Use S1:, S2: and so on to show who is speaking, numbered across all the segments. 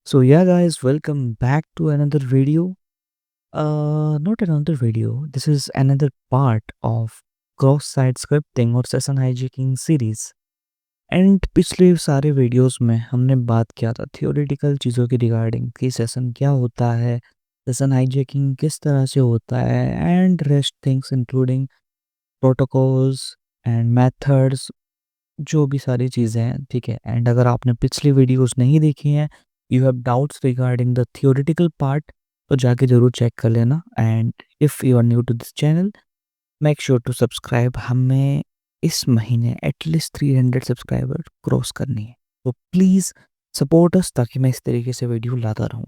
S1: So yeah guys, welcome back to another video. Not another video. This is another part of cross-site scripting और session hijacking series. And पिछले सारे videos में हमने बात किया था थियोरेटिकल चीज़ों की रिगार्डिंग कि सेशन क्या होता है, सेशन हाइजैकिंग किस तरह से होता है and rest things including protocols and methods, जो भी सारी चीज़ें हैं, ठीक है। एंड अगर आपने पिछली वीडियोस नहीं देखी हैं, you have doubts regarding the theoretical part, तो जाके ज़रूर चेक कर लेना। And if you are new to this channel, make sure to subscribe. हमें इस महीने एटलीस्ट 300 सब्सक्राइबर क्रॉस करनी है, तो प्लीज़ सपोर्ट अस ताकि मैं इस तरीके से वीडियो लाता रहूँ।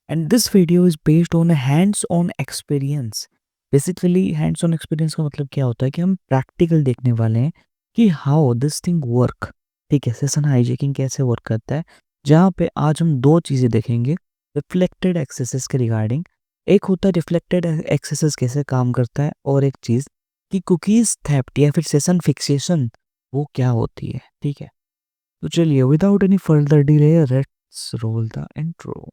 S1: And this video is based on hands on experience. Basically hands on experience का मतलब क्या होता है कि हम प्रैक्टिकल देखने वाले हैं कि हाउ दिस थिंग वर्क, ठीक है। सेशन हाइजैकिंग कैसे वर्क करता है, जहाँ पे आज हम दो चीज़ें देखेंगे रिफ्लेक्टेड एक्सेसेस के रिगार्डिंग। एक होता है रिफ्लेक्टेड एक्सेसेस कैसे काम करता है, और एक चीज़ कि कुकीज़ थेफ्ट या फिर सेशन फिक्सेशन वो क्या होती है, ठीक है। तो चलिए without any further delay let's roll the intro.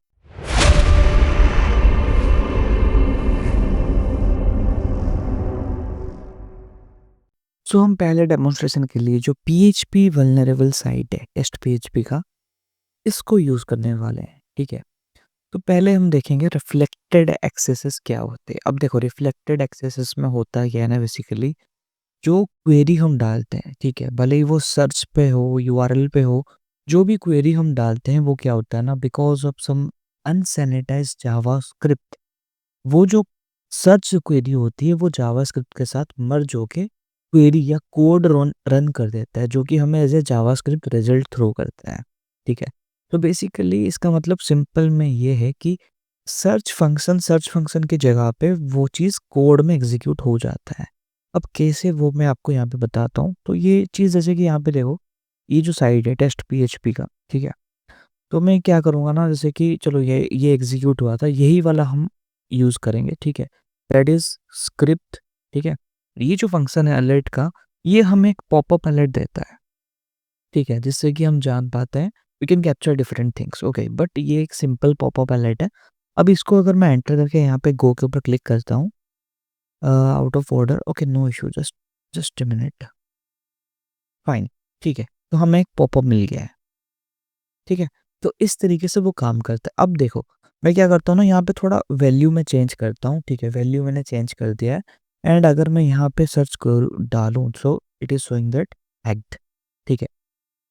S1: So हम पहले डेमोन्स्ट्रेशन के लिए जो PHP वल्नरेबल साइट है टेस्ट PHP का, इसको यूज़ करने वाले हैं, ठीक है। तो पहले हम देखेंगे रिफ्लेक्टेड एक्सेसेस क्या होते हैं। अब देखो रिफ्लेक्टेड एक्सेसेस में होता क्या है ना, बेसिकली जो क्वेरी हम डालते हैं, ठीक है, भले ही वो सर्च पे हो, यूआरएल पे हो, जो भी क्वेरी हम डालते हैं वो क्या होता है ना, बिकॉज ऑफ सम अनसैनिटाइज्ड जावास्क्रिप्ट, वो जो सर्च क्वेरी होती है वो जावास्क्रिप्ट के साथ मर्ज होके क्वेरी या कोड रन रन कर देता है, जो कि हमें as a JavaScript result throw करता है, ठीक है। तो बेसिकली इसका मतलब सिंपल में ये है कि सर्च फंक्शन की जगह पे वो चीज़ कोड में एग्जीक्यूट हो जाता है। अब कैसे, वो मैं आपको यहाँ पे बताता हूँ। तो ये चीज़ जैसे कि यहाँ पे देखो, ये जो साइट है टेस्ट PHP का, ठीक है। तो मैं क्या करूँगा ना, जैसे कि चलो ये एग्जीक्यूट हुआ था, यही वाला हम यूज़ करेंगे, ठीक है। दैट इज़ स्क्रिप्ट, ठीक है। ये जो फंक्शन है अलर्ट का, ये हमें एक पॉपअप अलर्ट देता है, ठीक है, जिससे कि हम जान पाते हैं we can capture different things, okay. But ये एक सिंपल पॉपअप अलर्ट है। अब इसको अगर मैं एंटर करके यहाँ पे गो के ऊपर क्लिक करता हूँ, out of order, okay, no issue, just just a minute, fine, ठीक है। तो हमें एक पॉपअप मिल गया है, ठीक है। तो इस तरीके से वो काम करता है। अब देखो मैं क्या करता हूँ ना, यहाँ पे थोड़ा वैल्यू में चेंज करता हूँ, ठीक है। वैल्यू मैंने चेंज कर दिया है। एंड अगर मैं यहाँ पे सर्च कर डालूँ, so it is showing that hacked, ठीक है।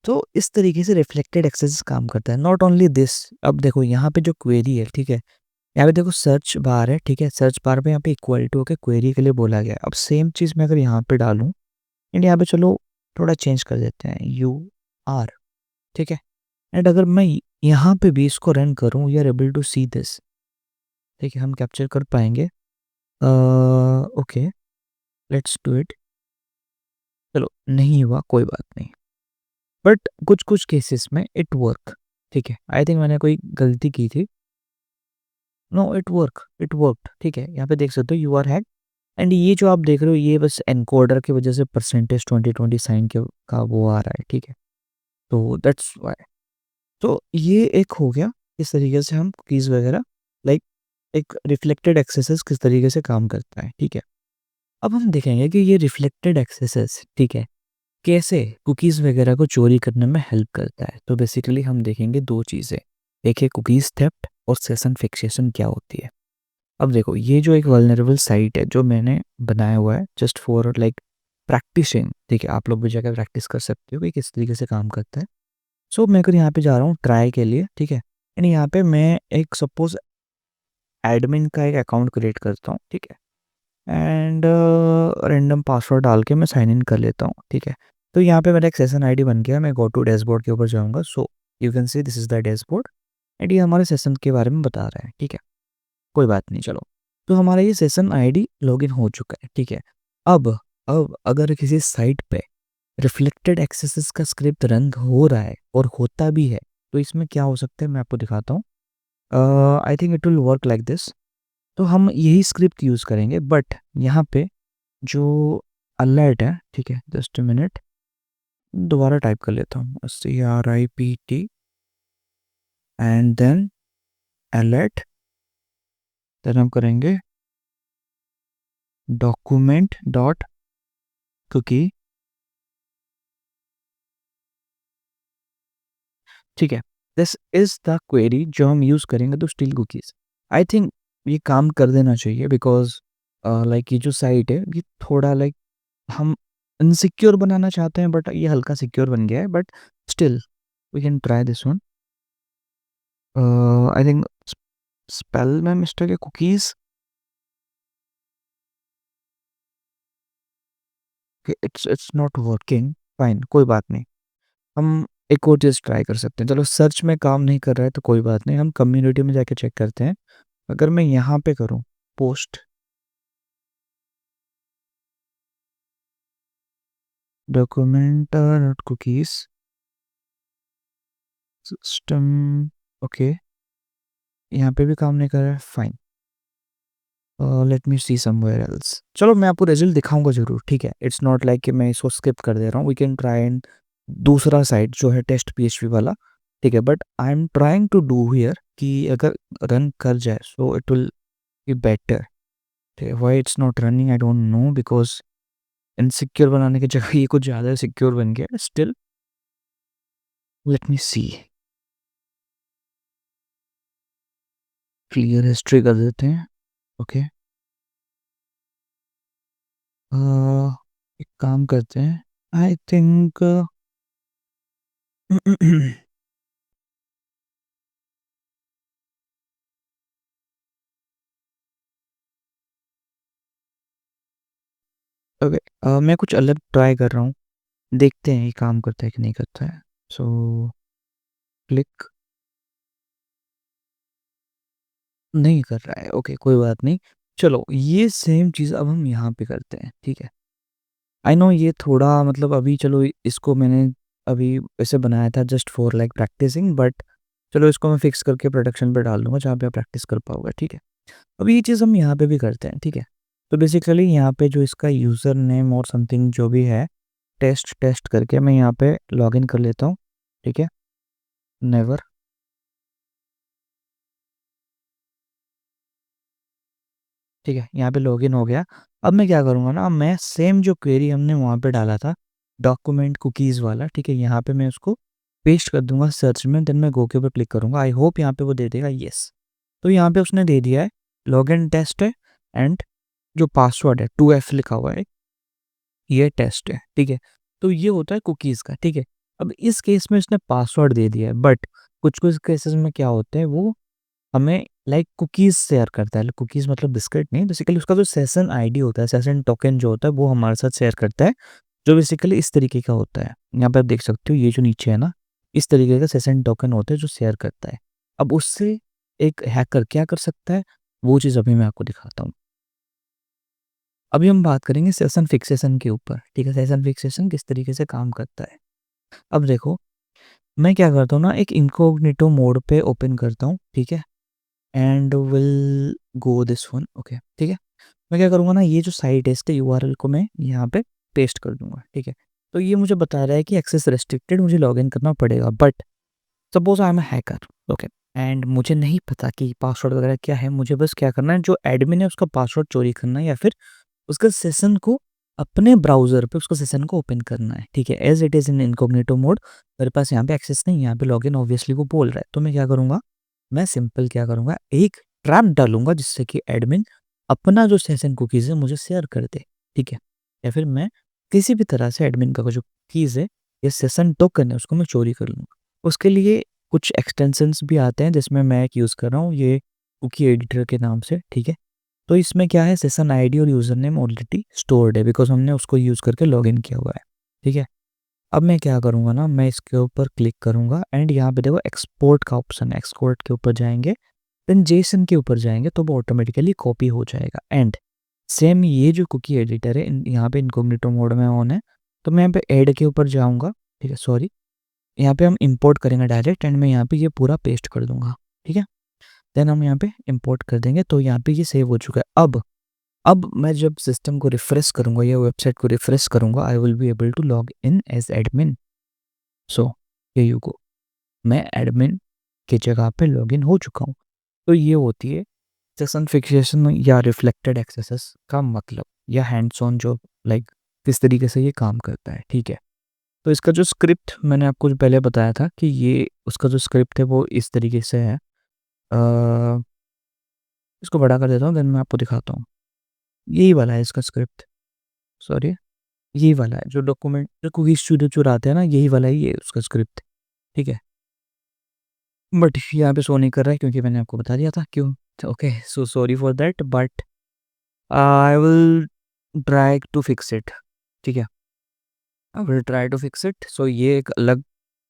S1: तो इस तरीके से रिफ्लेक्टेड एक्सेस काम करता है। नॉट ओनली दिस, अब देखो यहाँ पे जो क्वेरी है, ठीक है, यहाँ पे देखो सर्च बार है, ठीक है। सर्च बार पे यहाँ पे इक्वल टू के क्वेरी के लिए बोला गया है। अब सेम चीज़ मैं अगर यहाँ पे डालूँ, एंड यहाँ पे चलो थोड़ा चेंज कर देते हैं, UR, ठीक है। एंड अगर मैं यहाँ पे भी इसको रन करूँ, we are able to see this, ठीक है, हम कैप्चर कर पाएंगे। Okay, let's do it. चलो नहीं हुआ, कोई बात नहीं, बट कुछ कुछ केसेस में इट वर्क, ठीक है। आई थिंक मैंने कोई गलती की थी। नो, इट वर्कड, ठीक है। यहाँ पे देख सकते हो UR हैक। एंड ये जो आप देख रहे हो, ये बस एनकोडर की वजह से परसेंटेज 2020 साइन के का वो आ रहा है, ठीक है। तो दैट्स वाई। तो ये एक हो गया, इस तरीके से हम कुकीज़ वगैरह, लाइक एक रिफ्लेक्टेड एक्सेसेस किस तरीके से काम करता है, ठीक है। अब हम देखेंगे कि ये रिफ्लेक्टेड एक्सेसेस, ठीक है, कैसे कुकीज़ वगैरह को चोरी करने में हेल्प करता है। तो बेसिकली हम देखेंगे दो चीज़ें, एक है कुकीज़ थेफ्ट और सेशन फिक्सेशन क्या होती है। अब देखो ये जो एक वल्नरेबल साइट है जो मैंने बनाया हुआ है जस्ट फॉर लाइक प्रैक्टिसिंग, ठीक है, आप लोग भी जाकर प्रैक्टिस कर सकते हो कि किस तरीके से काम करता है। सो मैं अगर यहाँ पे जा रहा हूँ ट्राई के लिए, ठीक है। एंड यहाँ पे मैं एक सपोज एडमिन का एक अकाउंट क्रिएट करता हूँ, ठीक है। एंड रैंडम पासवर्ड डाल के मैं साइन इन कर लेता हूँ, ठीक है। तो यहाँ पे मेरा एक सेशन आईडी बन गया। मैं गो टू डैशबोर्ड के ऊपर जाऊँगा, so you can see this is the dashboard. And ये हमारे सेशन के बारे में बता रहा है, ठीक है। कोई बात नहीं, चलो। तो हमारा ये सेशन आईडी लॉगिन हो चुका है, ठीक है। अब अगर किसी साइट पे रिफ्लेक्टेड एक्सेसेस का स्क्रिप्ट रन हो रहा है और होता भी है, तो इसमें क्या हो सकता है मैं आपको दिखाता हूँ। I think it will work like this. तो हम यही स्क्रिप्ट यूज़ करेंगे, बट यहाँ पे जो अलर्ट है, ठीक है, जस्ट अ मिनट, दोबारा टाइप कर लेता हूँ, CRIPT and then alert, then हम करेंगे document डॉट कुकी। ठीक है, दिस इज द क्वेरी जो हम यूज करेंगे to steal cookies. I think ये काम कर देना चाहिए बिकॉज लाइक ये जो साइट है ये थोड़ा लाइक हम इनसिक्योर बनाना चाहते हैं, बट ये हल्का सिक्योर बन गया है, but still we can try this one. I think spell में मिस्टेक है, cookies. It's not working, fine, कोई बात नहीं। हम एक और चीज़ ट्राई कर सकते हैं। चलो सर्च में काम नहीं कर रहा है तो कोई बात नहीं, हम कम्युनिटी में जाके चेक करते हैं। अगर मैं यहाँ पे करूँ post document not cookies system, okay, यहाँ पे भी काम नहीं कर रहा है, फाइन। लेट मी सी समवेयर एल्स। चलो मैं आपको रिजल्ट दिखाऊंगा जरूर, ठीक है। इट्स नॉट लाइक कि मैं इसको स्किप कर दे रहा हूँ। वी कैन ट्राई एंड दूसरा साइट जो है टेस्ट पीएचपी वाला, ठीक है। But I am trying to do here कि अगर रन कर जाए so it will be better. Why it's not running I don't know, because insecure बनाने की जगह ये कुछ ज़्यादा सिक्योर बन गया। Still let me see, clear history कर देते हैं, ओके। एक काम करते हैं, आई थिंक ओके, मैं कुछ अलग ट्राई कर रहा हूँ, देखते हैं ये काम करता है कि नहीं करता है। सो क्लिक, नहीं कर रहा है, ओके कोई बात नहीं। चलो ये सेम चीज़ अब हम यहाँ पे करते हैं, ठीक है। आई नो ये थोड़ा मतलब अभी, चलो इसको मैंने अभी ऐसे बनाया था just for like practising, but चलो इसको मैं फिक्स करके प्रोडक्शन पे डाल दूंगा जहाँ पे आप प्रैक्टिस कर पाओगे, ठीक है। अब ये चीज़ हम यहाँ पे भी करते हैं, ठीक है। तो बेसिकली यहाँ पे जो इसका यूज़र नेम और समथिंग जो भी है, टेस्ट टेस्ट करके मैं यहाँ पे लॉगिन कर लेता हूँ, ठीक है। नेवर, ठीक है, यहाँ पे लॉगिन हो गया। अब मैं क्या करूँगा ना, मैं सेम जो क्वेरी हमने वहाँ पे डाला था डॉक्यूमेंट कुकीज़ वाला, ठीक है, यहाँ पे मैं उसको पेस्ट कर दूंगा सर्च में, देन मैं गो के ऊपर क्लिक करूँगा। आई होप यहाँ पे वो दे देगा येस। तो यहाँ पे उसने दे दिया है, लॉगिन टेस्ट है एंड जो पासवर्ड है 2F लिखा हुआ है, ये टेस्ट है, ठीक है। तो ये होता है कुकीज़ का, ठीक है। अब इस केस में इसने पासवर्ड दे दिया है, बट कुछ कुछ केसेस में क्या होते हैं, वो हमें लाइक कुकीज़ शेयर करता है। कुकीज़ मतलब बिस्किट नहीं, बेसिकली उसका जो सेशन आईडी होता है, सेशन टोकन जो होता है, वो हमारे साथ शेयर करता है, जो बेसिकली इस तरीके का होता है। यहाँ पे आप देख सकते हो, ये जो नीचे है ना, इस तरीके का सेशन टोकन होता है जो शेयर करता है। अब उससे एक हैकर क्या कर सकता है, वो चीज़ अभी मैं आपको दिखाता हूँ। अभी हम बात करेंगे सेशन फिक्सेशन के ऊपर, ठीक है। सेशन फिक्सेशन किस तरीके से काम करता है। अब देखो, मैं क्या करता हूँ ना, एक इनकॉग्निटो मोड पे ओपन करता हूँ, ठीक है, and will go this one, okay, ठीक है। मैं क्या करूँगा ना, ये जो साइट है इसके यूआरएल को मैं यहाँ पे पेस्ट कर दूंगा, ठीक है। तो ये मुझे बता रहा है कि एक्सेस रेस्ट्रिक्टेड, मुझे लॉगिन करना पड़ेगा। But suppose I am a hacker, okay, and मुझे नहीं पता कि पासवर्ड वगैरह क्या है, मुझे बस क्या करना है, जो एडमिन है उसका पासवर्ड चोरी करना है, या फिर उसका सेशन को अपने ब्राउज़र पे उसको सेशन को ओपन करना है, ठीक है। As it is in incognito mode, मेरे पास यहाँ पे एक्सेस नहीं, यहाँ पे लॉगिन ऑब्वियसली वो बोल रहा है। तो मैं क्या करूँगा, मैं सिंपल क्या करूँगा, एक ट्रैप डालूंगा जिससे कि एडमिन अपना जो सेशन कुकीज़ है मुझे शेयर कर दे, ठीक है। या फिर मैं किसी भी तरह से एडमिन का जो कीज़ है या सेशन टोकन है उसको मैं चोरी कर लूँगा। उसके लिए कुछ एक्सटेंशंस भी आते हैं जिसमें मैं एक यूज़ कर रहा हूँ, ये कुकी एडिटर के नाम से, ठीक है। तो इसमें क्या है, सेशन आईडी और यूज़र नेम ऑलरेडी स्टोर्ड है बिकॉज हमने उसको यूज़ करके लॉगिन किया हुआ है, ठीक है। अब मैं क्या करूँगा ना, मैं इसके ऊपर क्लिक करूँगा एंड यहाँ पे देखो एक्सपोर्ट का ऑप्शन है, एक्सपोर्ट के ऊपर जाएंगे, देन जेसन के ऊपर जाएंगे तो वो ऑटोमेटिकली कॉपी हो जाएगा। एंड सेम ये जो कुकी एडिटर है यहाँ पे इनकॉग्निटो मोड में ऑन है, तो मैं यहाँ पे ऐड के ऊपर जाऊँगा, ठीक है, सॉरी, यहाँ पे हम इंपोर्ट करेंगे डायरेक्ट, एंड मैं यहाँ पे ये पूरा पेस्ट कर दूंगा, ठीक है। देन हम यहाँ पे इंपोर्ट कर देंगे, तो यहाँ पे ये सेव हो चुका है। अब मैं जब सिस्टम को रिफ्रेश करूंगा या वेबसाइट को रिफ्रेश करूंगा, I will be able to log in as admin. So ये यू गो, मैं एडमिन की जगह पे लॉगिन हो चुका हूँ। तो ये होती है सेशन फिक्सेशन या रिफ्लेक्टेड एक्सेसेस का मतलब, या हैंड्स ऑन जो लाइक किस तरीके से ये काम करता है, ठीक है। तो इसका जो स्क्रिप्ट मैंने आपको जो पहले बताया था कि ये उसका जो स्क्रिप्ट है वो इस तरीके से है। इसको बड़ा कर देता हूँ, देन मैं आपको दिखाता हूँ। यही वाला है इसका स्क्रिप्ट, सॉरी यही वाला है जो डॉक्यूमेंट जो कुकी स्टूडियो चुराते हैं ना, यही वाला ही है उसका स्क्रिप्ट, ठीक है। बट यहाँ पे शो नहीं कर रहा है क्योंकि मैंने आपको बता दिया था क्यों। Okay, so sorry for that, but I will try to fix it, ठीक है। I will try to fix it. So ये एक अलग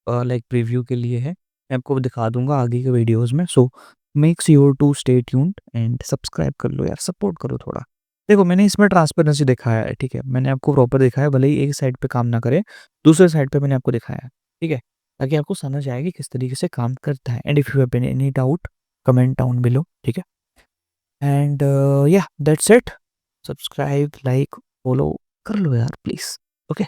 S1: लाइक प्रीव्यू के लिए है, मैं आपको दिखा दूंगा आगे के वीडियोस में। So make sure to stay tuned and subscribe कर लो यार, सपोर्ट करो थोड़ा। देखो मैंने इसमें ट्रांसपेरेंसी दिखाया है, ठीक है, मैंने आपको प्रॉपर दिखाया, भले ही एक साइड पे काम ना करे, दूसरे साइड पे मैंने आपको दिखाया है, ठीक है, ताकि आपको समझ आए कि किस तरीके से काम करता है। And if you have any doubt comment down below, ठीक है। एंड या that's it, subscribe like follow कर लो यार प्लीज़, ओके।